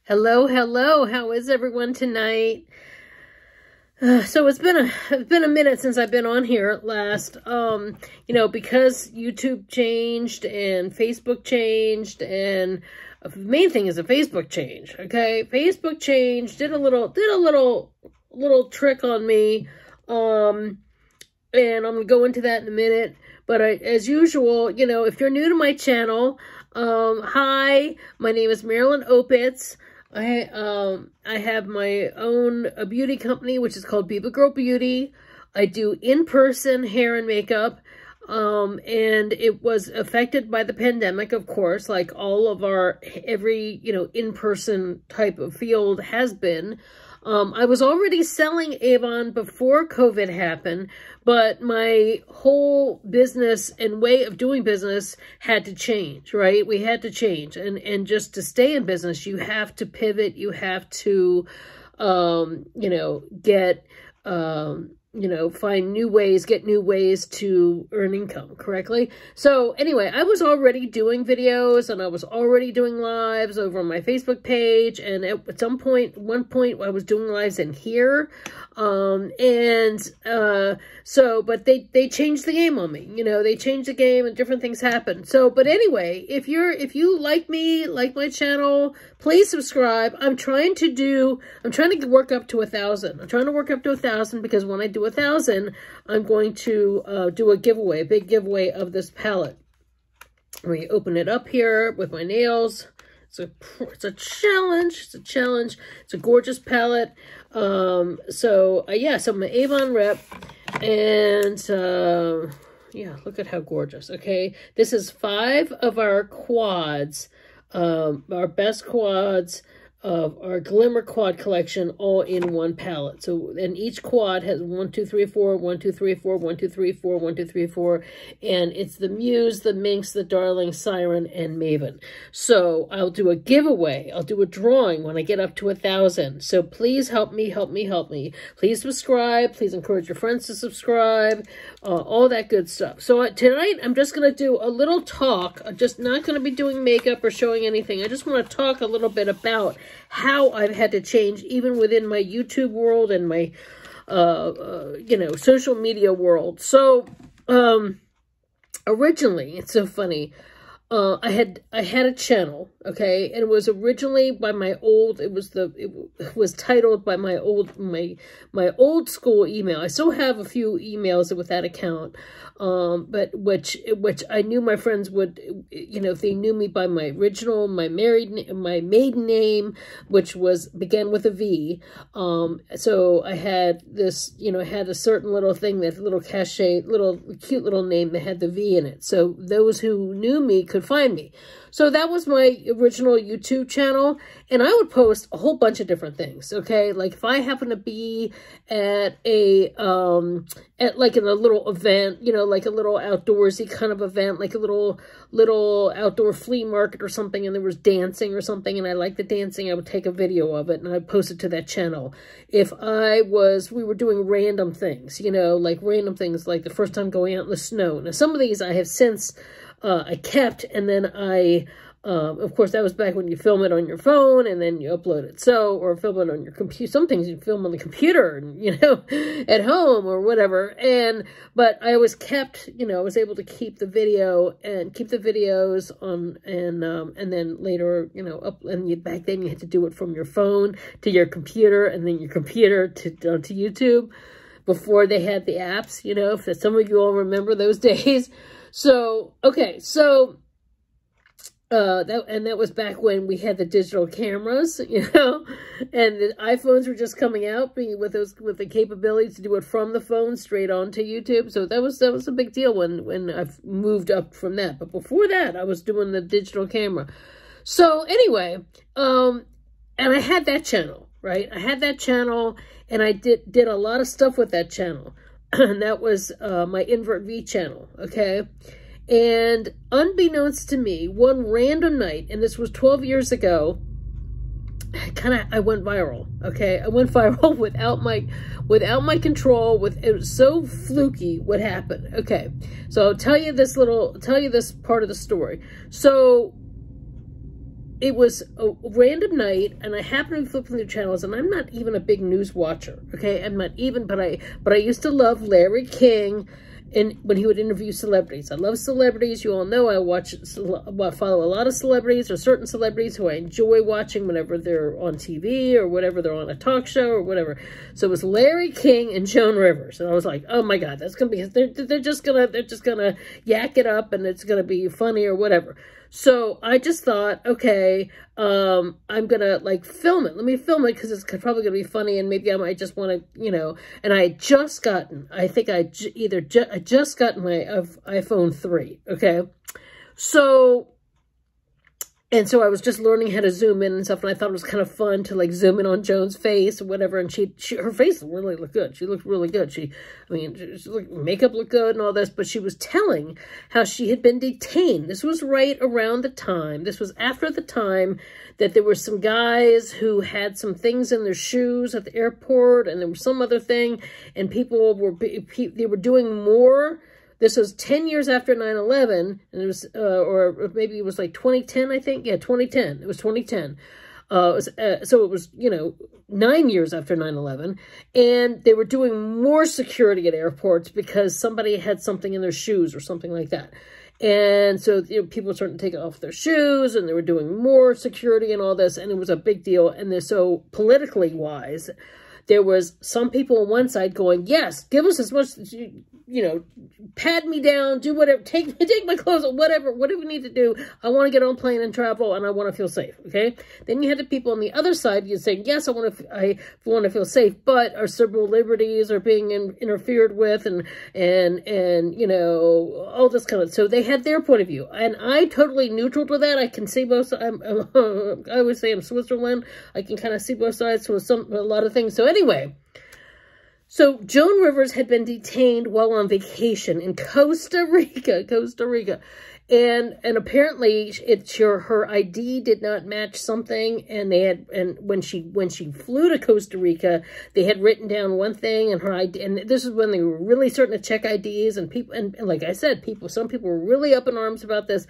Hello, hello. How is everyone tonight? So it's been a minute since I've been on here last. Because YouTube changed and Facebook changed, and the main thing is the Facebook change. Okay, Facebook change did a little trick on me. And I'm gonna go into that in a minute. But as usual, if you're new to my channel, hi, my name is Marilyn Opitz. I have my own beauty company, which is called BibaGirrrl Beauty. I do in-person hair and makeup, and it was affected by the pandemic, of course, like all of every in-person type of field has been. I was already selling Avon before COVID happened, but my whole business and way of doing business had to change, right? We had to change. And just to stay in business, you have to pivot. You have to, find new ways, get new ways to earn income correctly. So anyway, I was already doing videos and I was already doing lives over on my Facebook page. And at one point I was doing lives in here. But they changed the game on me, they changed the game and different things happened. So, but anyway, if you like me, like my channel, please subscribe. I'm trying to work up to 1,000. I'm trying to work up to 1,000 because when I do 1,000, I'm going to do a giveaway, a big giveaway of this palette. Let me open it up here with my nails. It's a challenge. It's a challenge. It's a gorgeous palette. So I'm an Avon rep, and look at how gorgeous. Okay, this is 5 of our quads, our best quads of our Glimmer Quad collection, all in one palette. So, and each quad has 1, 2, 3, 4, 1, 2, 3, 4, 1, 2, 3, 4, 1, 2, 3, 4, and it's the Muse, the Minx, the Darling, Siren, and Maven. So I'll do a giveaway. I'll do a drawing when I get up to 1,000. So please help me, help me, help me. Please subscribe. Please encourage your friends to subscribe. All that good stuff. So tonight I'm just going to do a little talk. I'm just not going to be doing makeup or showing anything. I just want to talk a little bit about how I've had to change even within my YouTube world and my, social media world. So, originally, it's so funny, I had a channel, okay, and it was originally by my old, it was titled by my old school email. I still have a few emails with that account, but which I knew my friends would, if they knew me by my original, my maiden name, which began with a V. So I had this, I had a certain little thing, that little cute little name that had the V in it. So those who knew me could find me. So that was my original YouTube channel, and I would post a whole bunch of different things, okay? Like if I happen to be at in a little event, like a little outdoorsy kind of event, like a little outdoor flea market or something, and there was dancing or something, and I liked the dancing, I would take a video of it and I'd post it to that channel. If we were doing random things, like random things, like the first time going out in the snow. Now some of these I have since I kept, and then of course, that was back when you film it on your phone and then you upload it. Or film it on your computer. Some things you film on the computer, at home or whatever. But I always kept, I was able to keep the video and keep the videos on, and then later, back then you had to do it from your phone to your computer, and then your computer to YouTube before they had the apps, if some of you all remember those days. So, okay, so, that was back when we had the digital cameras, and the iPhones were just coming out with the capability to do it from the phone straight onto YouTube. So that was a big deal when I moved up from that. But before that, I was doing the digital camera. So anyway, and I had that channel, right? I had that channel, and I did a lot of stuff with that channel. And that was my Invert V channel, okay? And unbeknownst to me, one random night, and this was 12 years ago, I went viral, okay? I went viral without my control. It was so fluky what happened. Okay, so I'll tell you this part of the story. So it was a random night, and I happened to be flipping through channels, and I'm not even a big news watcher, okay? I'm not even, but I used to love Larry King, and when he would interview celebrities. I love celebrities. You all know I follow a lot of celebrities, or certain celebrities who I enjoy watching whenever they're on TV or whatever, they're on a talk show or whatever. So it was Larry King and Joan Rivers, and I was like, oh my God, that's gonna be, they're just gonna yak it up, and it's gonna be funny or whatever. So I just thought, okay, I'm gonna like film it. Let me film it because it's probably gonna be funny, and maybe I might just want to, you know. And I had just gotten, I think I just gotten my iPhone 3. Okay, so. And so I was just learning how to zoom in and stuff, and I thought it was kind of fun to like zoom in on Joan's face or whatever. And her face really looked good. She looked really good. Makeup looked good and all this, but she was telling how she had been detained. This was right around the time. This was after the time that there were some guys who had some things in their shoes at the airport, and there was some other thing, and they were doing more. This was 10 years after 9/11, and it was, or maybe it was like 2010, I think. Yeah, 2010. It was 2010. So it was, you know, 9 years after 9/11, and they were doing more security at airports because somebody had something in their shoes or something like that. And so, you know, people were starting to take off their shoes, and they were doing more security and all this, and it was a big deal. And so politically wise, there was some people on one side going, yes, give us as much, you know, pat me down, do whatever, take my clothes, whatever we need to do. I want to get on a plane and travel, and I want to feel safe, okay? Then you had the people on the other side, you saying, yes, I want to feel safe, but our civil liberties are being interfered with, and you know, all this kind of, so they had their point of view, and I totally neutral to that. I can see both sides. I always say I'm Switzerland. I can kind of see both sides with a lot of things. So anyway, so Joan Rivers had been detained while on vacation in Costa Rica, and apparently her ID did not match something, and when she flew to Costa Rica, they had written down one thing, and her ID, and this is when they were really starting to check IDs, and people, and like I said, some people were really up in arms about this.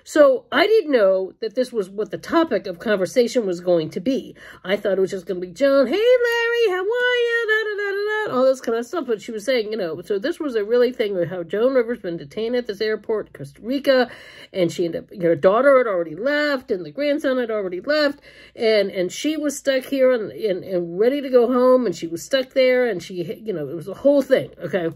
So I didn't know that this was what the topic of conversation was going to be. I thought it was just going to be Joan, hey Larry, how are you, da da da da da, all this kind of stuff. But she was saying, you know, so this was a really thing with how Joan Rivers been detained at this airport in Costa Rica, and she ended up, her daughter had already left, and the grandson had already left, and she was stuck here and ready to go home, and she was stuck there, and she, you know, it was a whole thing, okay?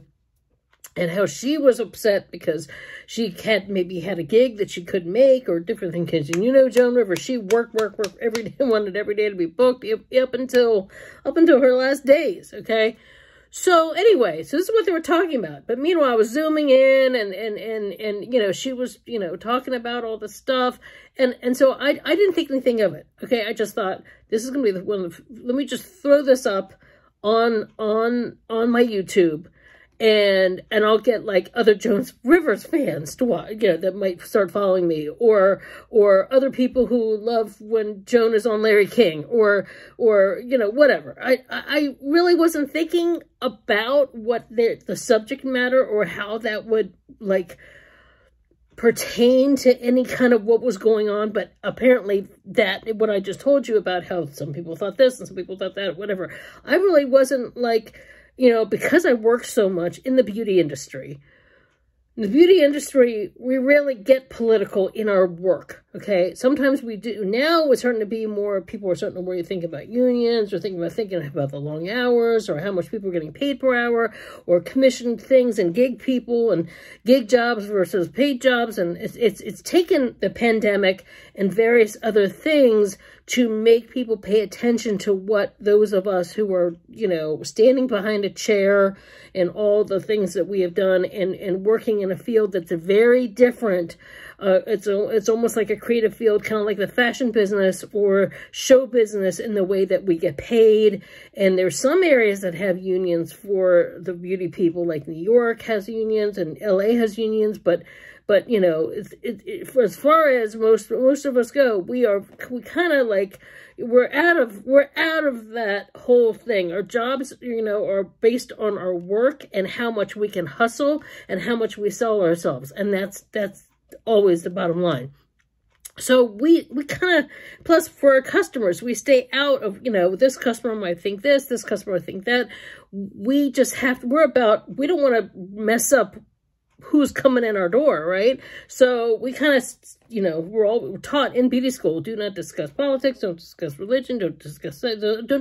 And how she was upset because she maybe had a gig that she couldn't make, or different things. And you know, Joan Rivers, she worked every day, wanted every day to be booked up until her last days. Okay. So anyway, so this is what they were talking about. But meanwhile, I was zooming in, and you know, she was, you know, talking about all the stuff, and so I didn't think anything of it. Okay, I just thought this is gonna be the one. Let me just throw this up on my YouTube. And I'll get like other Joan Rivers fans to watch, you know, that might start following me, or other people who love when Joan is on Larry King, or you know, whatever. I really wasn't thinking about what the subject matter or how that would like pertain to any kind of what was going on, but apparently that what I just told you about how some people thought this and some people thought that, whatever. I really wasn't like, you know, because I work so much in the beauty industry. In the beauty industry, we rarely get political in our work, okay? Sometimes we do. Now it's starting to be more, people are starting to worry, think about unions, or thinking about the long hours, or how much people are getting paid per hour, or commissioned things, and gig people, and gig jobs versus paid jobs. And it's taken the pandemic and various other things to make people pay attention to what those of us who are, you know, standing behind a chair and all the things that we have done, and working in a field that's very different. It's almost like a creative field, kind of like the fashion business or show business, in the way that we get paid. And there's some areas that have unions for the beauty people, like New York has unions and LA has unions, but you know, as far as most of us go, we kind of like, we're out of that whole thing. Our jobs, you know, are based on our work and how much we can hustle and how much we sell ourselves, and that's always the bottom line. So we kind of, plus for our customers, we stay out of, you know, this customer might think this customer might think that. We just have, we don't want to mess up who's coming in our door, right? So we kind of, you know, we're taught in beauty school, do not discuss politics, don't discuss religion, don't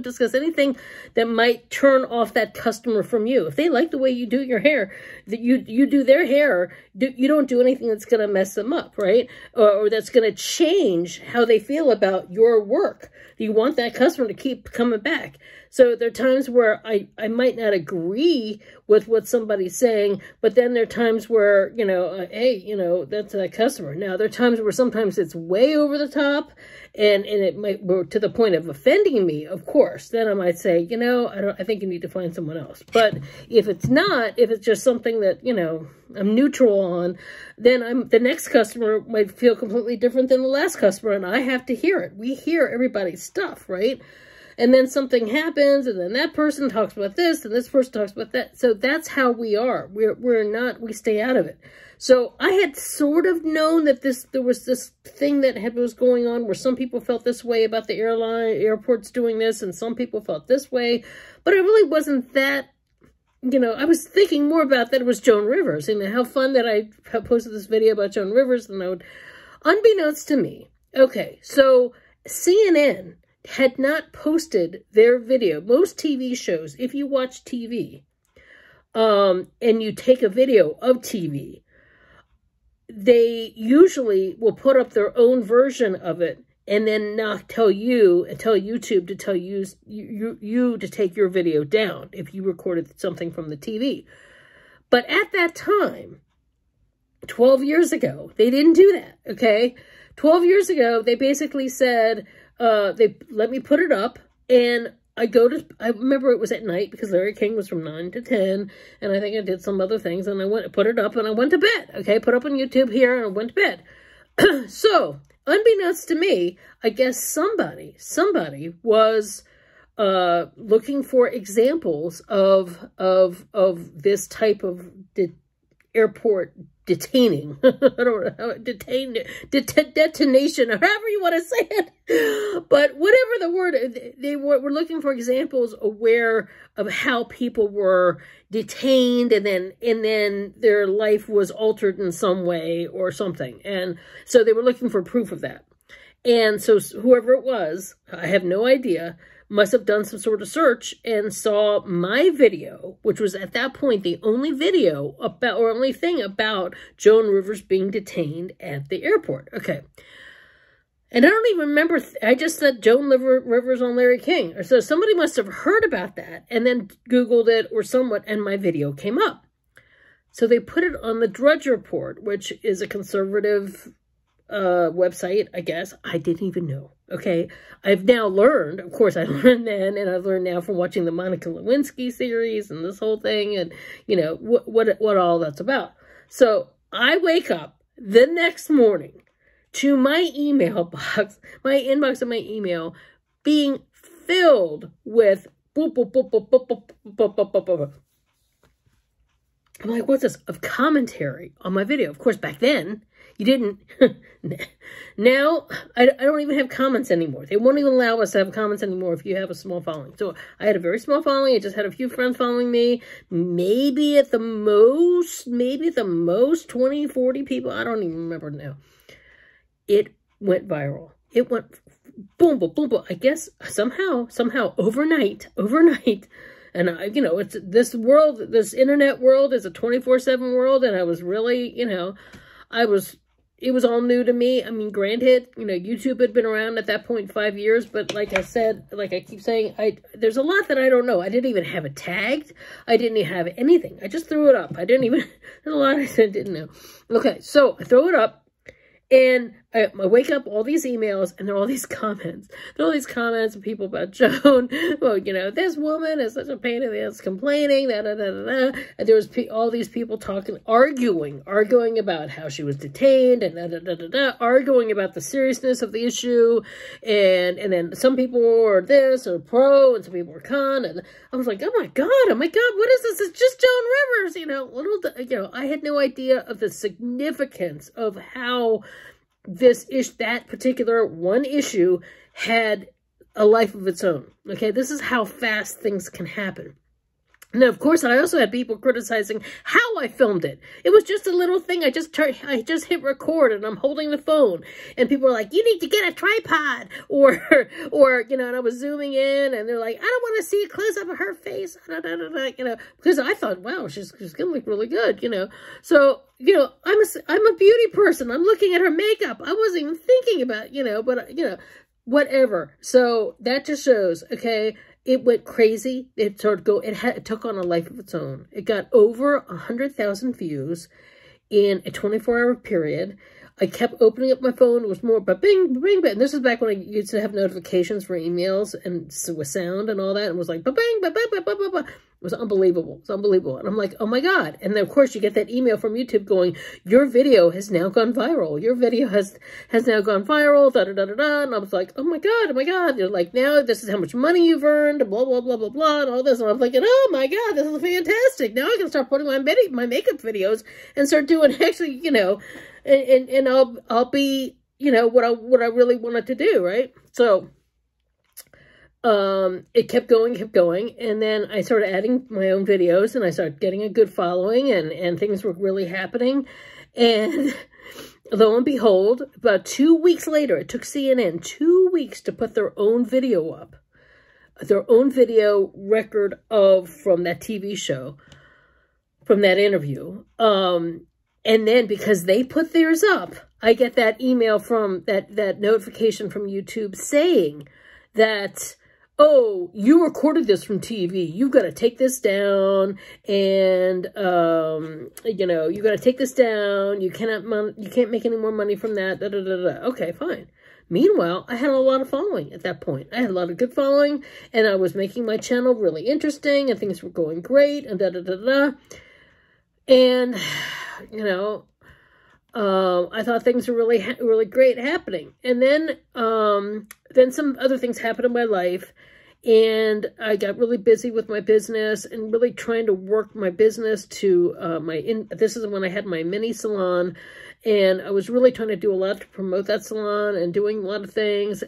discuss anything that might turn off that customer from you. If they like the way you do your hair, that you do their hair, you don't do anything that's going to mess them up, right? Or that's going to change how they feel about your work. You want that customer to keep coming back. So there are times where I might not agree with what somebody's saying, but then there are times where, you know, hey, you know, that's that customer. Now, there are times where sometimes it's way over the top and it might go to the point of offending me, of course. Then I might say, you know, I think you need to find someone else. But if it's not, if it's just something that, you know, I'm neutral on, then the next customer might feel completely different than the last customer, and I have to hear it. We hear everybody's stuff, right? And then something happens, and then that person talks about this, and this person talks about that. So that's how we are. We stay out of it. So I had sort of known that there was this thing that was going on where some people felt this way about the airports doing this, and some people felt this way. But it really wasn't that, you know, I was thinking more about that it was Joan Rivers, and how fun that I posted this video about Joan Rivers, and unbeknownst to me, okay, so CNN had not posted their video. Most TV shows, if you watch TV, and you take a video of TV, they usually will put up their own version of it and then not tell YouTube to tell you to take your video down if you recorded something from the TV. But at that time, 12 years ago, they didn't do that, okay? 12 years ago, they basically said, they let me put it up, and I remember it was at night because Larry King was from 9 to 10, and I think I did some other things, and I put it up, and I went to bed, okay? Put up on YouTube here, and I went to bed. So, unbeknownst to me, I guess somebody was looking for examples of this type of airport detaining. I don't know how detonation, or however you want to say it. But whatever the word, they were looking for examples of how people were detained, and then their life was altered in some way or something. And so they were looking for proof of that. And so whoever it was, I have no idea, must have done some sort of search and saw my video, which was at that point the only video about, or only thing about Joan Rivers being detained at the airport. Okay. And I don't even remember, I just said Joan Rivers on Larry King. Or so somebody must have heard about that and then Googled it or somewhat, and my video came up. So they put it on the Drudge Report, which is a conservative website, I guess. I didn't even know. Okay. I've now learned, of course I learned then, and I've learned now from watching the Monica Lewinsky series and this whole thing, and you know, what all that's about. So I wake up the next morning to my email box, my inbox of my email being filled with boop, boop, boop, boop, boop, boop, boop, boop, boop, boop. I'm like, what's this? Of commentary on my video. Of course, back then, you didn't. Now, I don't even have comments anymore. They won't even allow us to have comments anymore if you have a small following. So I had a very small following. I just had a few friends following me. Maybe at the most 20, 40 people. I don't even remember now. It went viral. It went boom, boom, boom, boom. I guess somehow, overnight. And, you know, it's this world, this internet world is a 24/7 world. And I was really, you know, it was all new to me. I mean, granted, you know, YouTube had been around at that point 5 years. But like I said, like I keep saying, there's a lot that I don't know. I didn't even have it tagged. I didn't even have anything. I just threw it up. I didn't even, there's a lot I didn't know. Okay, so I throw it up. And I wake up, all these emails, and there are all these comments. There are all these comments of people about Joan. Well, you know, this woman is such a pain in the ass, complaining, da-da-da-da-da. And there was all these people talking, arguing about how she was detained, and da-da-da-da-da, arguing about the seriousness of the issue. And then some people were this, or pro, and some people were con. And I was like, oh my God, what is this? It's just Joan Rivers, you know. I had no idea of the significance of how that particular one issue had a life of its own. Okay, this is how fast things can happen. Now, of course, I also had people criticizing how I filmed it. It was just a little thing. I just hit record and I'm holding the phone. And people were like, you need to get a tripod. Or, you know, and I was zooming in and they're like, I don't want to see a close up of her face. You know, because I thought, wow, she's going to look really good, you know. So, you know, I'm a beauty person. I'm looking at her makeup. I wasn't even thinking about, you know, but, you know, whatever. So that just shows, okay, it went crazy. It took on a life of its own. It got over 100,000 views in a 24-hour period. I kept opening up my phone. It was more ba-bing, ba-bing, ba-bing. And this is back when I used to have notifications for emails and with sound and all that. And it was like ba-bing, ba-bing, ba-bing, ba-bing. It was unbelievable. It's unbelievable. And I'm like, oh my God. And then, of course, you get that email from YouTube going, your video has now gone viral. Your video has now gone viral, da-da-da-da-da. And I was like, oh my God, oh my God. They're like, now this is how much money you've earned, blah, blah, blah, blah, blah, and all this. And I'm thinking, oh my God, this is fantastic. Now I can start putting my makeup videos and start doing actually, you know, and I'll be, you know, what I really wanted to do, right? So it kept going, and then I started adding my own videos, and I started getting a good following, and things were really happening. And lo and behold, about 2 weeks later, it took CNN 2 weeks to put their own video up, their own video record from that TV show, from that interview. And then because they put theirs up, I get that email from that notification from YouTube saying that, oh, you recorded this from TV. You've got to take this down, and you know, you got to take this down. You can't make any more money from that. Da, da, da, da. Okay, fine. Meanwhile, I had a lot of following at that point. I had a lot of good following, and I was making my channel really interesting, and things were going great, and da da da da. And you know, I thought things were really great happening. And then some other things happened in my life, and I got really busy with my business and really trying to work my business to this is when I had my mini salon, and I was really trying to do a lot to promote that salon and doing a lot of things,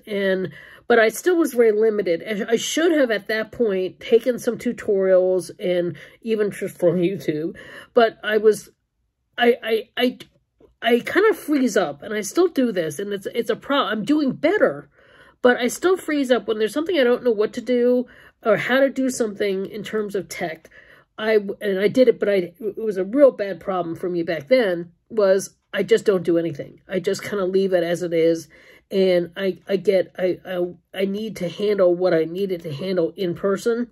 but I still was very limited. And I should have at that point taken some tutorials and even just from YouTube, but I kind of freeze up, and I still do this, and it's a problem. I'm doing better, but I still freeze up when there's something I don't know what to do or how to do something in terms of tech. I did it, but it was a real bad problem for me back then, was I just don't do anything. I just kind of leave it as it is, and I need to handle what I needed to handle in person.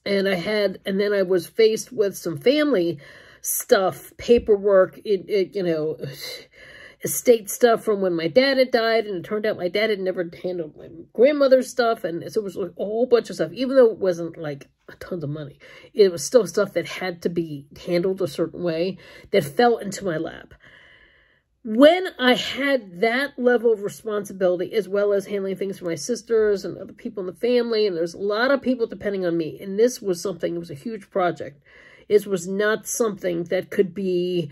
And then I was faced with some family stuff, paperwork, you know, estate stuff from when my dad had died, and it turned out my dad had never handled my grandmother's stuff, and so it was like a whole bunch of stuff, even though it wasn't like tons of money. It was still stuff that had to be handled a certain way that fell into my lap. When I had that level of responsibility, as well as handling things for my sisters and other people in the family, and there's a lot of people depending on me, and this was something, it was a huge project. It was not something that could be,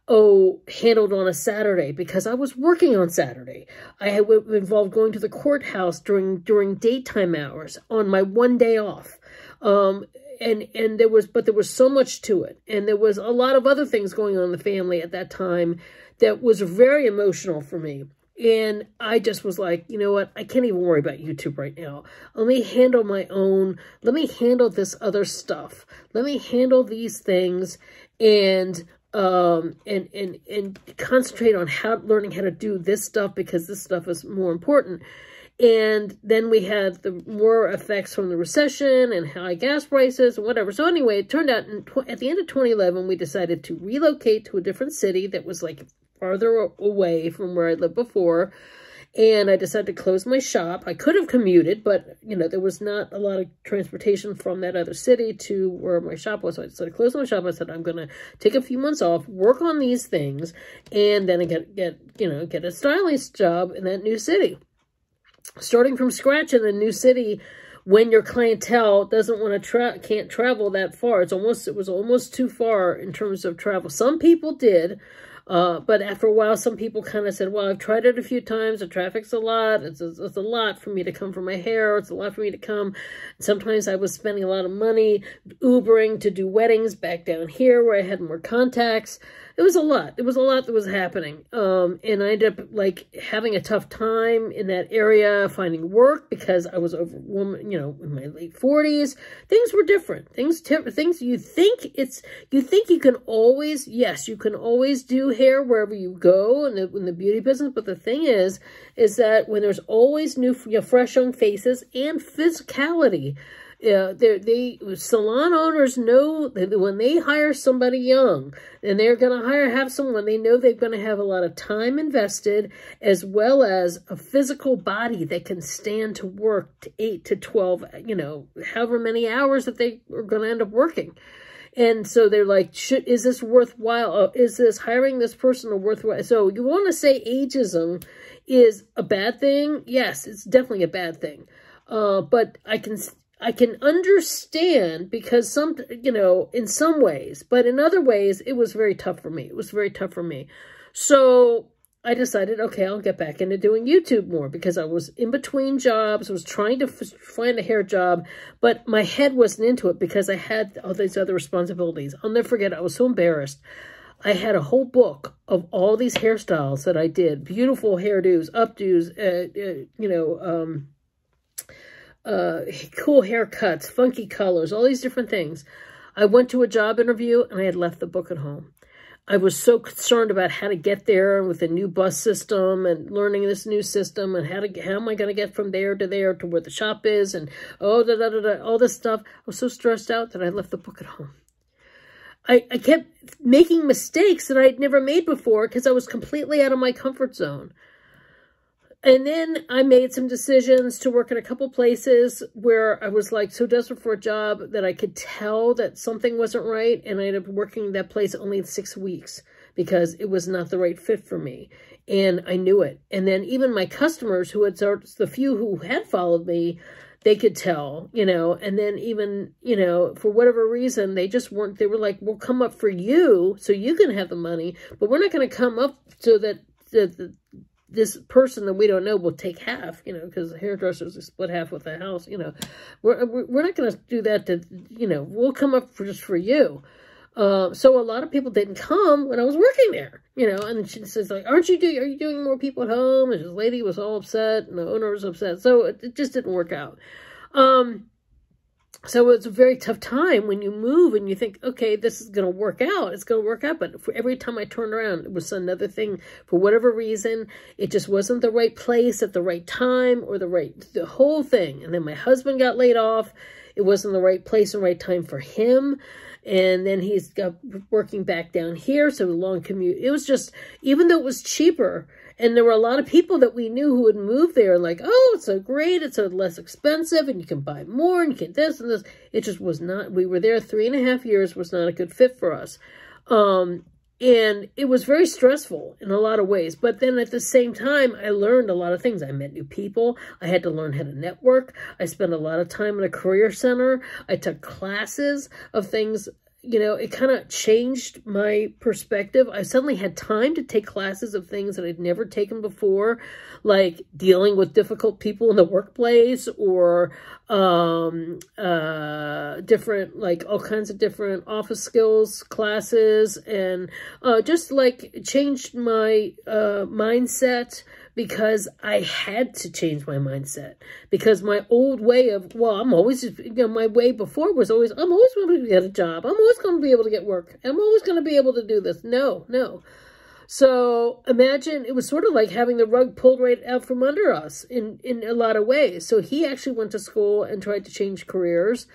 handled on a Saturday, because I was working on Saturday. I had involved going to the courthouse during daytime hours on my one day off. And there was so much to it. And there was a lot of other things going on in the family at that time that was very emotional for me. And I just was like, you know what? I can't even worry about YouTube right now. Let me handle my own. Let me handle this other stuff. Let me handle these things and concentrate on learning how to do this stuff, because this stuff is more important. And then we had the more effects from the recession and high gas prices and whatever. So anyway, it turned out at the end of 2011, we decided to relocate to a different city that was like farther away from where I lived before. And I decided to close my shop. I could have commuted, but, you know, there was not a lot of transportation from that other city to where my shop was. So I decided to close my shop. I said, I'm going to take a few months off, work on these things, and then get a stylist job in that new city. Starting from scratch in a new city, when your clientele doesn't want to can't travel that far, it was almost too far in terms of travel. Some people did. But after a while, some people kind of said, well, I've tried it a few times. The traffic's a lot. It's a lot for me to come for my hair. It's a lot for me to come. Sometimes I was spending a lot of money Ubering to do weddings back down here where I had more contacts. It was a lot. It was a lot that was happening. And I ended up like having a tough time in that area, finding work because I was over, you know, in my late 40s. Things were different. Things you think you can always, yes, you can always do hair wherever you go in the beauty business. But the thing is that when there's always new, you know, fresh young faces and physicality, salon owners know that when they hire somebody young and they're going to have someone, they know they're going to have a lot of time invested as well as a physical body that can stand to work to 8 to 12, you know, however many hours that they are going to end up working. And so they're like, is this worthwhile? Is this hiring this person a worthwhile? So you want to say ageism is a bad thing? Yes, it's definitely a bad thing. But I can understand because you know, in some ways, but in other ways, it was very tough for me. It was very tough for me. So I decided, okay, I'll get back into doing YouTube more because I was in between jobs. I was trying to find a hair job, but my head wasn't into it because I had all these other responsibilities. I'll never forget, I was so embarrassed. I had a whole book of all these hairstyles that I did, beautiful hairdos, updos, you know, cool haircuts, funky colors, all these different things. I went to a job interview and I had left the book at home. I was so concerned about how to get there with the new bus system and learning this new system and how am I going to get from there to where the shop is and all this stuff. I was so stressed out that I left the book at home. I kept making mistakes that I'd never made before because I was completely out of my comfort zone. And then I made some decisions to work in a couple places where I was like so desperate for a job that I could tell that something wasn't right. And I ended up working that place only 6 weeks because it was not the right fit for me. And I knew it. And then even my customers who had the few who had followed me, they could tell, you know, and then even, you know, for whatever reason, they just weren't, they were like, we'll come up for you so you can have the money, but we're not going to come up so that this person that we don't know will take half, you know, because the hairdressers split half with the house, you know. We're not going to do that to, you know, we'll come up just for you. So a lot of people didn't come when I was working there, you know, and she says like, are you doing more people at home? And this lady was all upset and the owner was upset. So it just didn't work out. So it's a very tough time when you move and you think, okay, this is going to work out. It's going to work out. But for every time I turned around, it was another thing. For whatever reason, it just wasn't the right place at the right time or the whole thing. And then my husband got laid off. It wasn't the right place and right time for him. And then he's got working back down here. So a long commute. It was just, even though it was cheaper, and there were a lot of people that we knew who would move there like, oh, it's so great, it's so less expensive, and you can buy more, and you can this and this. It just was not, we were there 3.5 years, was not a good fit for us. And it was very stressful in a lot of ways. But then at the same time, I learned a lot of things. I met new people. I had to learn how to network. I spent a lot of time in a career center. I took classes of things. You know, it kind of changed my perspective. I suddenly had time to take classes of things that I'd never taken before, like dealing with difficult people in the workplace or different, like all kinds of different office skills classes, and just like changed my mindset, because I had to change my mindset, because my old way of, well, I'm always, you know, my way before was always, I'm always going to get a job. I'm always going to be able to get work. I'm always going to be able to do this. No. So imagine, it was sort of like having the rug pulled right out from under us in a lot of ways. So he actually went to school and tried to change careers.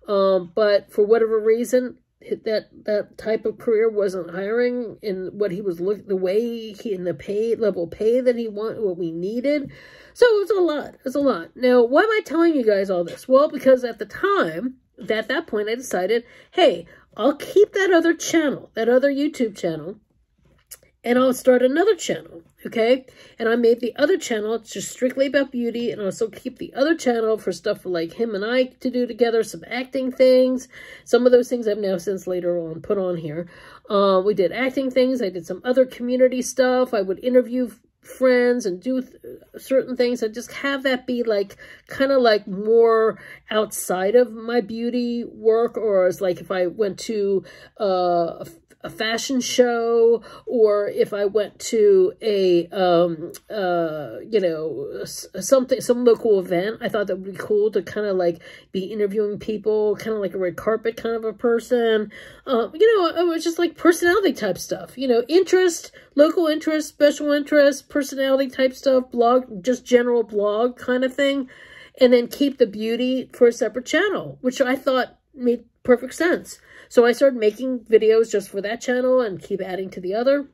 But for whatever reason, that type of career wasn't hiring in what he was looking, the way he, in the level pay that he wanted, what we needed. So it was a lot. It's a lot. Now, why am I telling you guys all this? Well, because at the time, at that point, I decided, hey, I'll keep that other channel, that other YouTube channel, and I'll start another channel, okay? And I made the other channel just strictly about beauty, and I'll still keep the other channel for stuff like him and I to do together, some acting things. Some of those things I've now since later on put on here. We did acting things. I did some other community stuff. I would interview friends and do certain things. I just have that be like kind of like more outside of my beauty work, or as like if I went to a fashion show, or if I went to a you know, some local event. I thought that would be cool to kind of like be interviewing people, kind of like a red carpet kind of a person. You know, it was just like personality type stuff, you know, interest, local interest, special interest, personality type stuff, blog, just general blog kind of thing. And then keep the beauty for a separate channel, which I thought made perfect sense. So I started making videos just for that channel and keep adding to the other.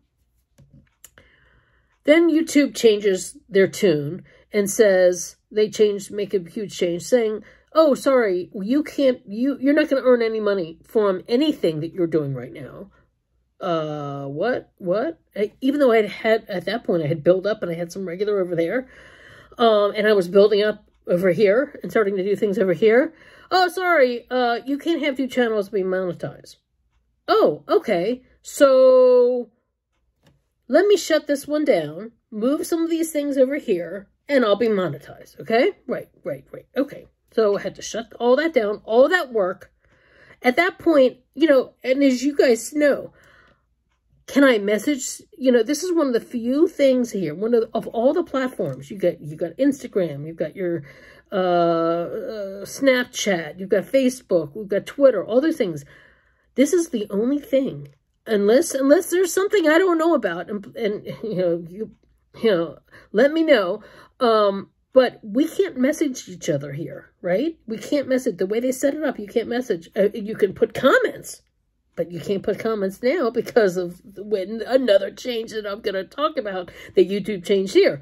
Then YouTube changes their tune and says, make a huge change saying, oh, sorry, you're not going to earn any money from anything that you're doing right now. What? Even though at that point I had built up and I had some regular over there. And I was building up over here and starting to do things over here. Oh, sorry, you can't have two channels be monetized. Oh, okay. So let me shut this one down, move some of these things over here, and I'll be monetized, okay? Right, okay. So I had to shut all that down, all that work. At that point, you know, and as you guys know, can I message? You know, this is one of the few things here. One of all the platforms, you got Instagram, you've got your Snapchat, you've got Facebook, we've got Twitter, all those things. This is the only thing, unless there's something I don't know about, and you know, let me know. But we can't message each other here, right? We can't message the way they set it up. You can't message. You can put comments. But you can't put comments now because of when another change that I'm going to talk about that YouTube changed here.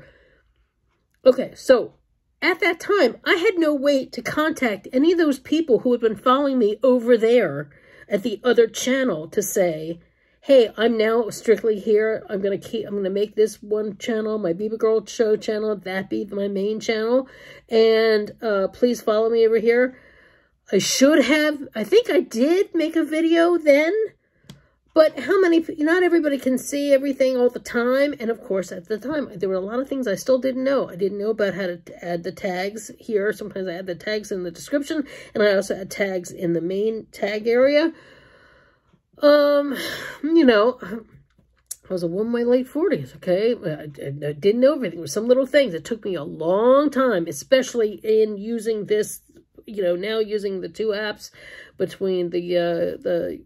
Okay, so at that time, I had no way to contact any of those people who had been following me over there at the other channel to say, hey, I'm now strictly here. I'm going to make this one channel, my BibaGirrrl show channel, that be my main channel. And please follow me over here. I think I did make a video then, but not everybody can see everything all the time. And of course, at the time, there were a lot of things I still didn't know. I didn't know about how to add the tags here. Sometimes I add the tags in the description, and I also add tags in the main tag area. You know, I was a woman in my late 40s, okay? I didn't know everything. There were some little things. It took me a long time, especially in using this, you know, now using the two apps between the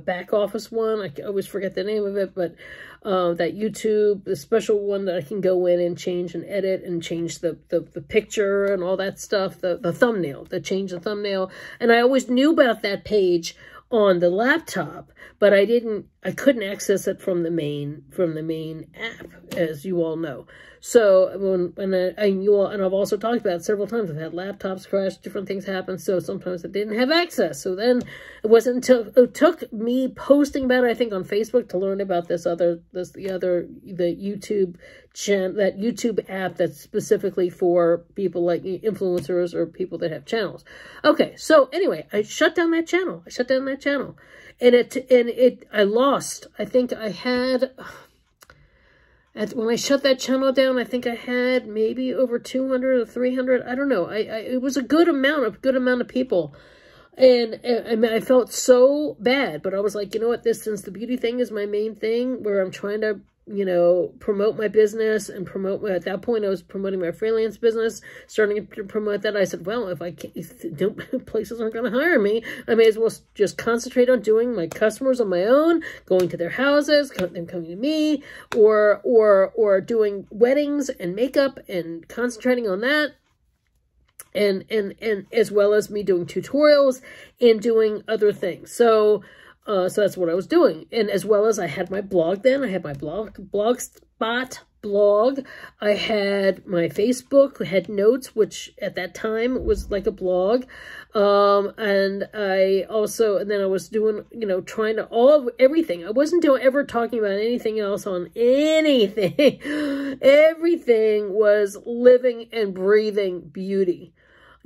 back office one. I always forget the name of it, but that YouTube, the special one that I can go in and change and edit and change the picture and all that stuff, the thumbnail, change the thumbnail. And I always knew about that page on the laptop, but I couldn't access it from the main app, as you all know. So and I've also talked about it several times. I've had laptops crash, different things happen. So sometimes I didn't have access. So then it wasn't until it took me posting about it, I think, on Facebook to learn about the YouTube channel, that YouTube app that's specifically for people like influencers or people that have channels. Okay, so anyway, I shut down that channel. And I lost. I think I had. When I shut that channel down, I think I had maybe over 200 or 300. I don't know. It was a good amount of people. And I felt so bad, but I was like, you know what, since the beauty thing is my main thing, where I'm trying to, you know, promote my business and at that point I was promoting my freelance business, starting to promote that. I said, well, if places aren't going to hire me, I may as well just concentrate on doing my customers on my own, going to their houses, them coming to me, or doing weddings and makeup and concentrating on that. And as well as me doing tutorials and doing other things. So that's what I was doing. And as well as I had my blog then. I had my blogspot blog. I had my Facebook, I had notes, which at that time was like a blog. And I also, and then I was doing, you know, trying to, everything. I wasn't ever talking about anything else on anything. Everything was living and breathing beauty.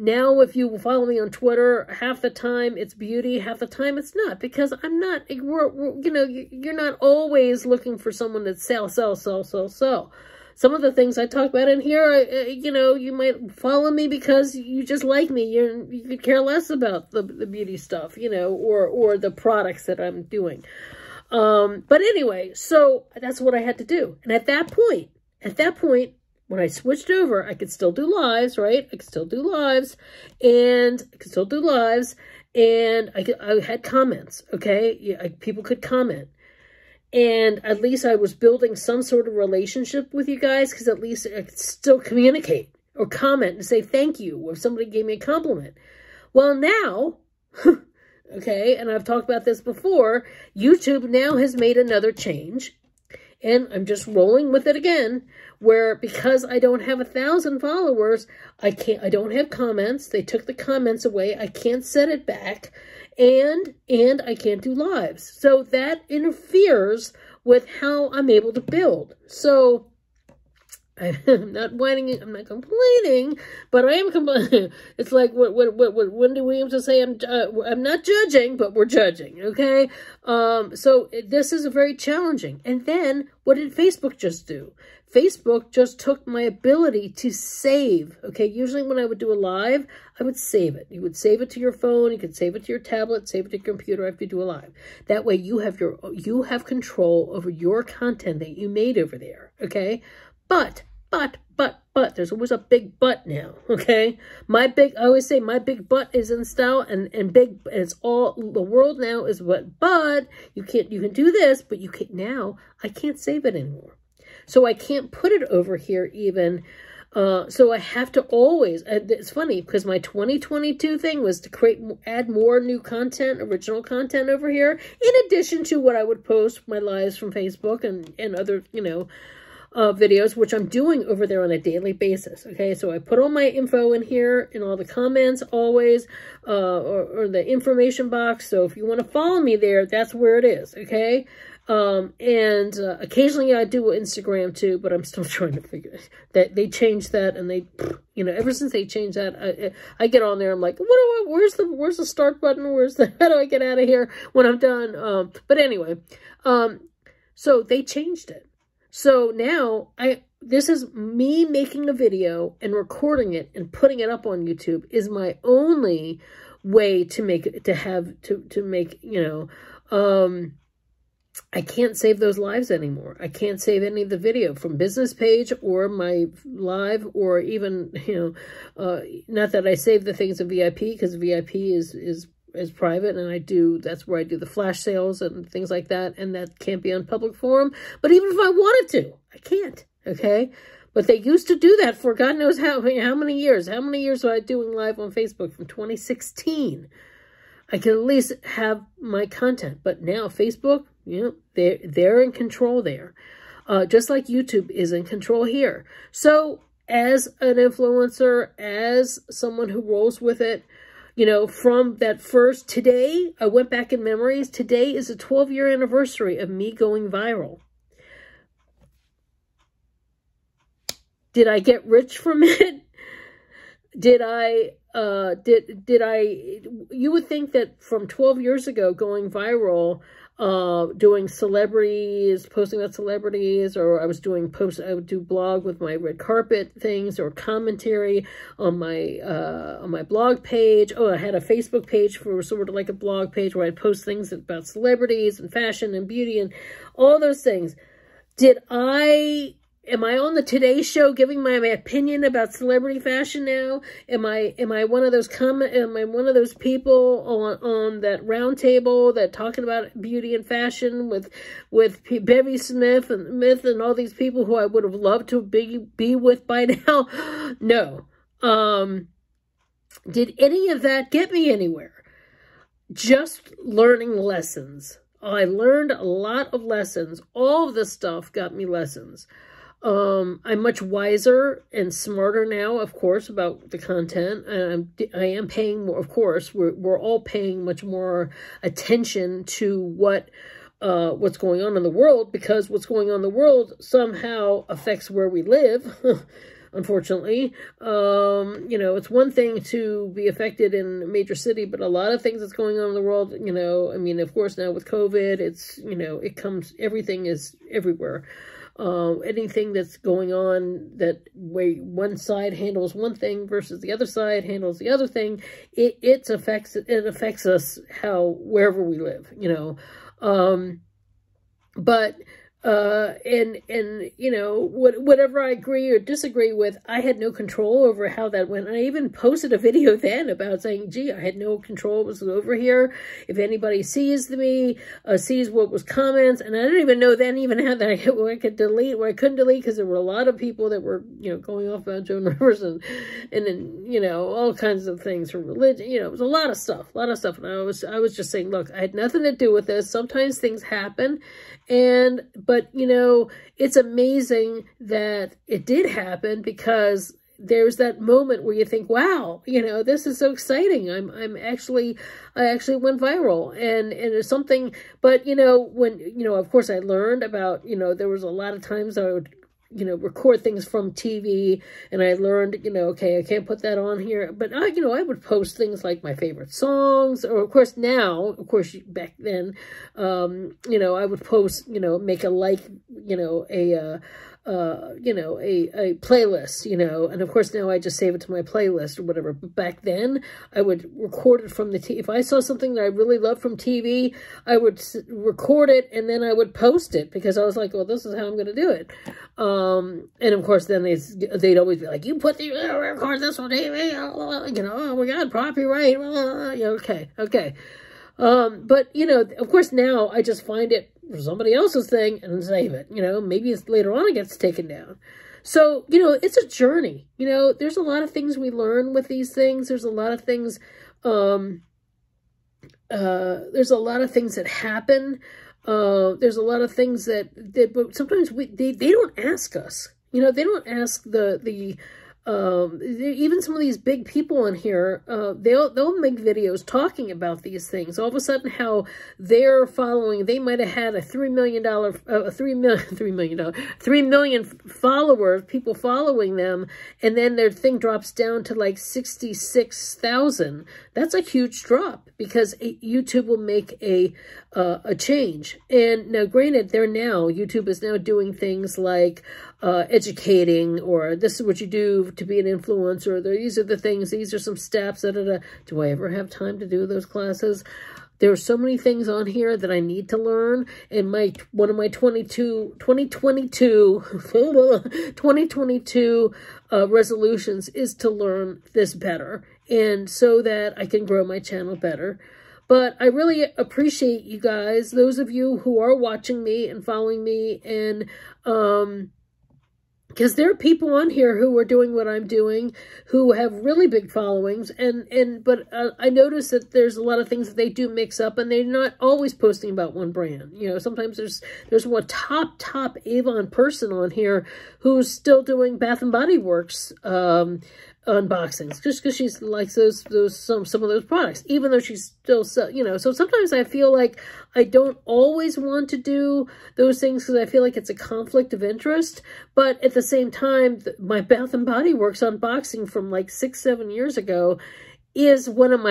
Now, if you follow me on Twitter, half the time it's beauty, half the time it's not, because I'm not, you know, you're not always looking for someone to sell. Some of the things I talk about in here, you know, you might follow me because you just like me. You could care less about the beauty stuff, you know, or the products that I'm doing. But anyway, so that's what I had to do. And at that point, when I switched over, I could still do lives, right? I could still do lives, and I had comments, okay? Yeah, people could comment. And at least I was building some sort of relationship with you guys, because at least I could still communicate or comment and say thank you if somebody gave me a compliment. Well, now, okay, and I've talked about this before, YouTube now has made another change. And I'm just rolling with it again, where because I don't have 1,000 followers, I don't have comments. They took the comments away. I can't set it back, and I can't do lives. So that interferes with how I'm able to build. So I'm not whining, I'm not complaining, but I am complaining. It's like what Wendy Williams will say, I'm not judging, but we're judging, okay? So this is very challenging. And then what did Facebook just do? Facebook just took my ability to save, okay? Usually when I would do a live, I would save it. You would save it to your phone, you could save it to your tablet, save it to your computer after you do a live. That way you have control over your content that you made over there, okay? But, there's always a big but now, okay? I always say my big but is in style, and it's all, the world now is what, but you can do this, but you can't, now I can't save it anymore. So I can't put it over here even, so I have to always, it's funny, because my 2022 thing was to add more new content, original content over here, in addition to what I would post, my lives from Facebook and other, you know, videos, which I'm doing over there on a daily basis, okay? So I put all my info in here, in all the comments, always, or the information box, so if you want to follow me there, that's where it is, okay? Occasionally I do Instagram too, but I'm still trying to figure it. That they changed that, and they, you know, ever since they changed that, I get on there, I'm like, where's the start button? How do I get out of here when I'm done? But anyway, so they changed it. So now this is me making a video and recording it and putting it up on YouTube is my only way to make, you know, I can't save those lives anymore. I can't save any of the video from business page or my live, or even, you know, not that I save the things in VIP, because VIP is private, and that's where I do the flash sales and things like that, and that can't be on public forum. But even if I wanted to, I can't, okay? But they used to do that for God knows how many years. How many years was I doing live on Facebook? From 2016. I could at least have my content. But now Facebook, you know, they're in control there. Just like YouTube is in control here. So as an influencer, as someone who rolls with it, you know, from that first, today, I went back in memories. Today is a 12-year anniversary of me going viral. Did I get rich from it? You would think that from 12 years ago, going viral, doing celebrities, posting about celebrities, or I would do blog with my red carpet things, or commentary on my blog page. Oh, I had a Facebook page for sort of like a blog page where I'd post things about celebrities and fashion and beauty and all those things. Am I on the Today Show giving my opinion about celebrity fashion now? Am I one of those people on that round table that talking about beauty and fashion with Bevy Smith and all these people who I would have loved to be with by now? No. Did any of that get me anywhere? Just learning lessons. I learned a lot of lessons. All of this stuff got me lessons. I'm much wiser and smarter now, of course, about the content. And I am paying more, of course, we're all paying much more attention to what's going on in the world, because what's going on in the world somehow affects where we live. Unfortunately, you know, it's one thing to be affected in a major city, but a lot of things that's going on in the world, you know, I mean, of course, now with COVID, it's, you know, everything is everywhere. Anything that's going on that way one side handles one thing versus the other side handles the other thing, it affects us wherever we live, you know. But and you know, whatever I agree or disagree with, I had no control over how that went. And I even posted a video then about saying, gee, I had no control. It was over here. If anybody sees me, sees what was comments, and I didn't even know then even how that I could delete, I couldn't delete, because there were a lot of people that were, you know, going off about Joan Rivers and then, you know, all kinds of things from religion. You know, it was a lot of stuff. And I was just saying, look, I had nothing to do with this. Sometimes things happen, but, you know, it's amazing that it did happen, because there's that moment where you think, wow, you know, this is so exciting. I actually went viral, and it's something, but, you know, when, you know, of course I learned about, you know, there was a lot of times I would, you know, record things from TV, and I learned, you know, okay, I can't put that on here, but you know, I would post things like my favorite songs, or of course now, of course back then, you know, I would post, you know, make a you know, you know, a playlist, you know, and of course now I just save it to my playlist or whatever. But back then I would record it from the TV. If I saw something that I really loved from TV, I would record it and then I would post it, because I was like, well, this is how I'm going to do it. And of course then they'd always be like, you put the record this on TV, you know, oh my God, copyright. Yeah, okay. But, you know, of course now I just find it for somebody else's thing and save it, you know, maybe it's later on it gets taken down. So, you know, it's a journey, you know, there's a lot of things we learn with these things. There's a lot of things, there's a lot of things that happen. There's a lot of things but sometimes they don't ask us, you know, they don't ask even some of these big people on here, they'll make videos talking about these things. All of a sudden, how they're following, they might have had a $3 million followers, people following them, and then their thing drops down to like 66,000. That's a huge drop, because YouTube will make a change. And now, granted, YouTube is now doing things like educating, or this is what you do to be an influencer. These are the things, these are some steps, Do I ever have time to do those classes? There are so many things on here that I need to learn, and one of my 2022 resolutions is to learn this better, and so that I can grow my channel better. But I really appreciate you guys, those of you who are watching me and following me, and because there are people on here who are doing what I'm doing, who have really big followings, but I notice that there's a lot of things that they do mix up, and they're not always posting about one brand. You know, sometimes there's one top Avon person on here who's still doing Bath and Body Works unboxings, just because she likes some of those products, even though she's still, you know. So sometimes I feel like I don't always want to do those things, because I feel like it's a conflict of interest. But at the same time, my Bath and Body Works unboxing from like 6-7 years ago has had one of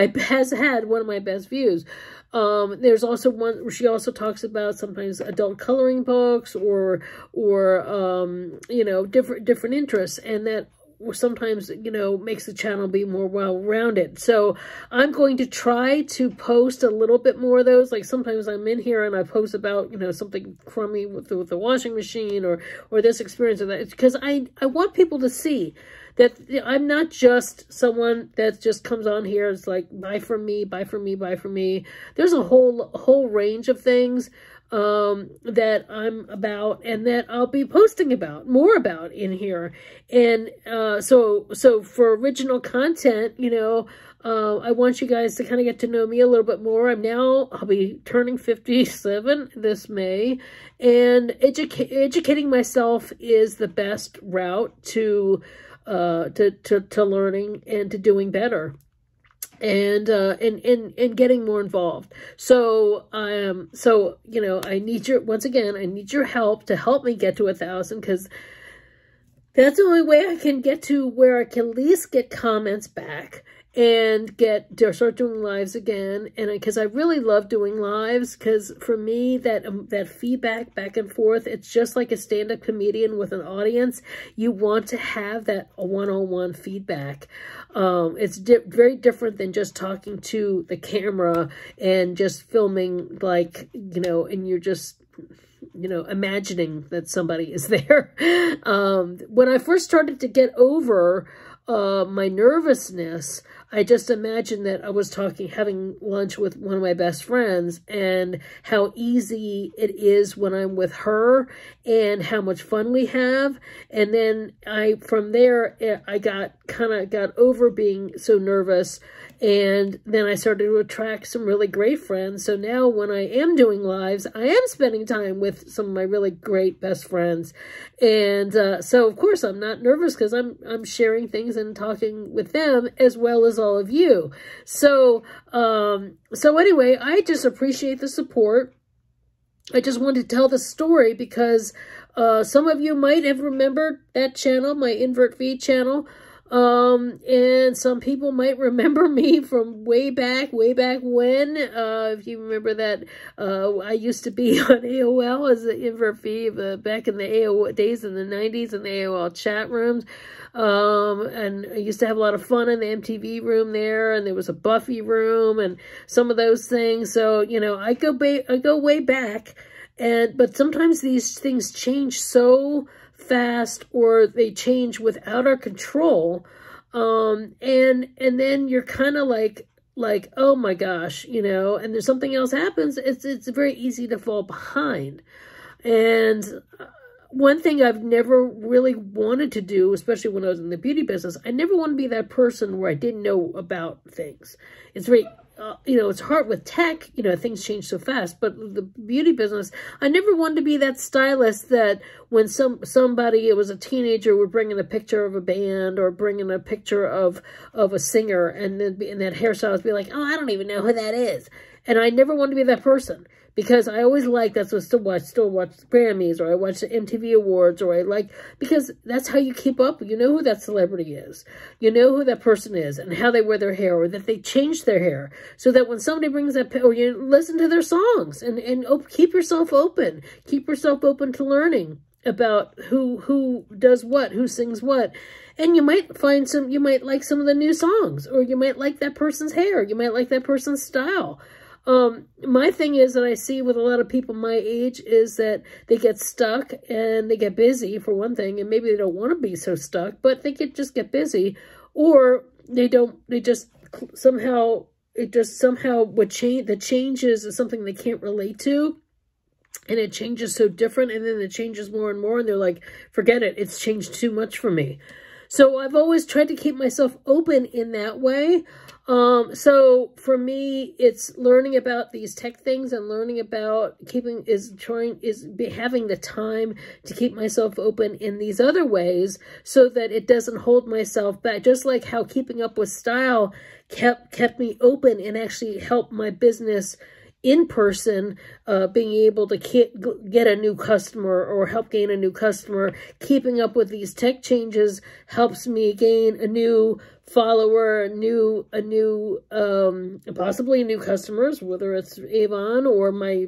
my best views. There's also one where she also talks about sometimes adult coloring books, or you know, different interests, and that sometimes, you know, makes the channel be more well-rounded. So I'm going to try to post a little bit more of those. Like sometimes I'm in here and I post about, you know, something crummy with the washing machine, or this experience, or that, because I want people to see that I'm not just someone that just comes on here. It's like, buy from me, buy from me, buy from me. There's a whole range of things. that I'm about and that I'll be posting about, more about in here. And so for original content, you know, I want you guys to kind of get to know me a little bit more. I'll be turning 57 this May, and educating myself is the best route to learning and to doing better. And getting more involved. So, you know, once again, I need your help to help me get to 1,000, because that's the only way I can get to where I can at least get comments back and start doing lives again. And because I really love doing lives, because for me, that feedback back and forth, it's just like a stand-up comedian with an audience. You want to have that one-on-one feedback. It's very different than just talking to the camera and just filming, like, you know, and you're just, you know, imagining that somebody is there. When I first started to get over my nervousness, I just imagined that I was having lunch with one of my best friends, and how easy it is when I'm with her and how much fun we have. And then from there, I got over being so nervous. And then I started to attract some really great friends. So now when I am doing lives, I am spending time with some of my really great best friends. And so, of course, I'm not nervous because I'm sharing things and talking with them as well as all of you. So, anyway, I just appreciate the support. I just wanted to tell the story because some of you might have remembered that channel, my Invert V channel. And some people might remember me from way back when, if you remember that, I used to be on AOL as an Invert V, back in the AOL days in the 90s in the AOL chat rooms. And I used to have a lot of fun in the MTV room there, and there was a Buffy room and some of those things. So, you know, I go way back, but sometimes these things change so fast, or they change without our control, and then you're kind of like, oh my gosh, you know, and there's something else happens. It's very easy to fall behind. And one thing I've never really wanted to do, especially when I was in the beauty business, I never want to be that person where I didn't know about things. It's very you know, it's hard with tech, you know, things change so fast, but the beauty business, I never wanted to be that stylist that when somebody, it was a teenager, would bring in a picture of a band or bring in a picture of a singer, and then in that hairstylist be like, oh, I don't even know who that is. And I never wanted to be that person, because I always liked, that's what still watch the Grammys, or I watch the MTV Awards, or because that's how you keep up. You know who that celebrity is. You know who that person is and how they wear their hair, or that they change their hair, so that when somebody brings that, or you listen to their songs, and keep yourself open. Keep yourself open to learning about who does what, who sings what. And you might you might like some of the new songs, or you might like that person's hair. You might like that person's style. My thing is that I see with a lot of people my age is that they get stuck and they get busy, for one thing, and maybe they don't want to be so stuck, but they just get busy, or the changes is something they can't relate to, and it changes so different, and then it changes more and more, and they're like, forget it, it's changed too much for me. So I've always tried to keep myself open in that way. So for me, it's learning about these tech things and learning about having the time to keep myself open in these other ways, so that it doesn't hold myself back. Just like how keeping up with style kept me open and actually helped my business in person, being able to get a new customer or help gain a new customer. Keeping up with these tech changes helps me gain a new follower, possibly new customers, whether it's Avon or my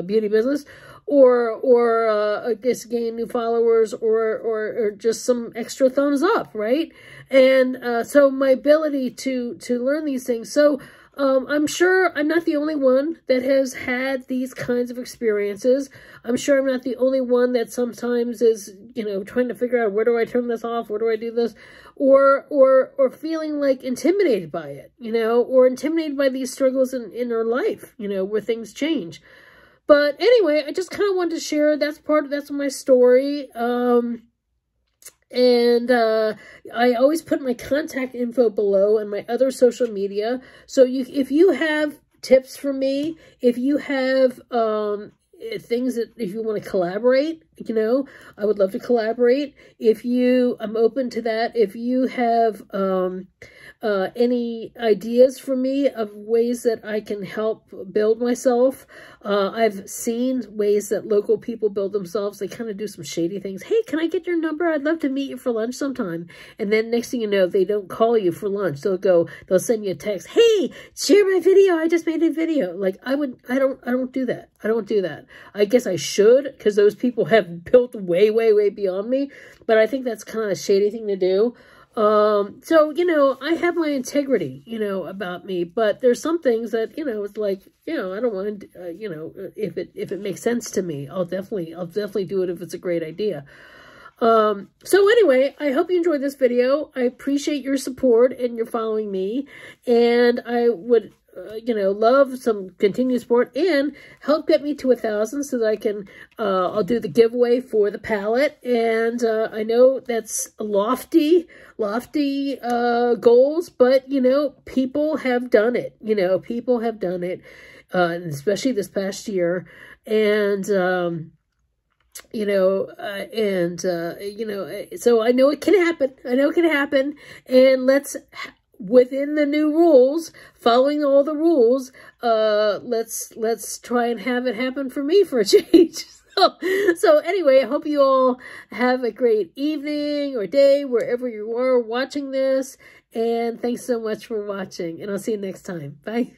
beauty business, or just gain new followers, or just some extra thumbs up, right? And so my ability to learn these things. So I'm sure I'm not the only one that has had these kinds of experiences. I'm sure I'm not the only one that sometimes is, you know, trying to figure out, where do I turn this off? Where do I do this? Or feeling like intimidated by it, you know, or intimidated by these struggles in our life, you know, where things change. But anyway, I just kind of wanted to share. That's my story. And I always put my contact info below and my other social media. So if you have tips for me, if you have things that, if you want to collaborate, you know, I would love to collaborate. I'm open to that. If you have any ideas for me of ways that I can help build myself. I've seen ways that local people build themselves. They kind of do some shady things. Hey, can I get your number? I'd love to meet you for lunch sometime. And then next thing you know, they don't call you for lunch. They'll send you a text. Hey, share my video. I just made a video. Like I don't do that. I don't do that. I guess I should, because those people have built way, way, way beyond me. But I think that's kind of a shady thing to do. So, you know, I have my integrity, you know, about me, but there's some things that, you know, it's like, you know, I don't want to, you know, if it makes sense to me, I'll definitely do it if it's a great idea. So anyway, I hope you enjoyed this video. I appreciate your support and your following me, and I would, you know, love some continued support and help get me to 1,000 so that I can, I'll do the giveaway for the palette. And, I know that's lofty goals, but, you know, people have done it, you know, people have done it, especially this past year. And, you know, you know, so I know it can happen. I know it can happen. And within the new rules, following all the rules, let's try and have it happen for me for a change. So anyway, I hope you all have a great evening or day wherever you are watching this. And thanks so much for watching. And I'll see you next time. Bye.